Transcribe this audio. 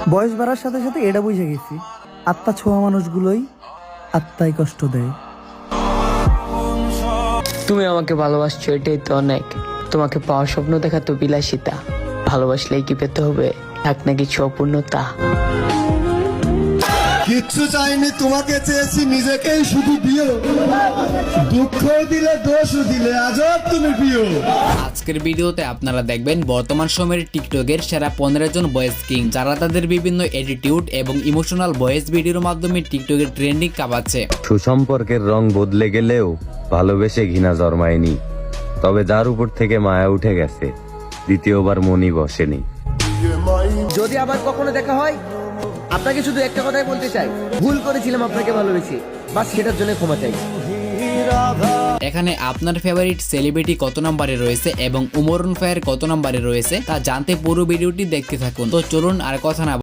বয়স বাড়ার সাথে সাথে এটা বুঝে গেছি, আত্মা ছোঁয়া মানুষগুলোই আত্মায় কষ্ট দেয়। তুমি আমাকে ভালোবাসছো, এটাই তো অনেক। তোমাকে পাওয়ার স্বপ্ন দেখা তো বিলাসিতা, ভালোবাসলেই কি পেতে হবে, থাক না কিছু অপূর্ণতা। কিচ্ছু চাইনি, তোমাকে চেয়েছি নিজেকেই শুধু দিও, দুঃখ দিলে দোষ দিলে আজব তুমি প্রিয়। আজকের ভিডিওতে আপনারা দেখবেন বর্তমান সময়ের টিকটকের সেরা 15 জন ভয়েস কিং, যারা তাদের বিভিন্ন অ্যাটিটিউড এবং ইমোশনাল ভয়েস ভিডিওর মাধ্যমে টিকটকের ট্রেন্ডিং কাঁপাচ্ছে। সুসম্পর্কের রং বদলে গেলেও ভালোবেসে ঘৃণা জন্মায়নি, তবে যার উপর থেকে মায়া উঠে গেছে দ্বিতীয়বার মনই বসেনি। যদি আবার কখনো দেখা হয়, আপনাকে শুধু একটা কথাই বলতে চাই, ভুল করেছিলাম আপনাকে ভালোবেসে, বাস সেটার জন্য ক্ষমা চাই। এখানে আপনার ফেভারিট সেলিব্রিটি কত নম্বরে রয়েছে এবং উমরন ফায়ার কত নম্বরে রয়েছে তা জানতে পুরো ভিডিওটি দেখতে থাকুন। তো চলুন আর কথা না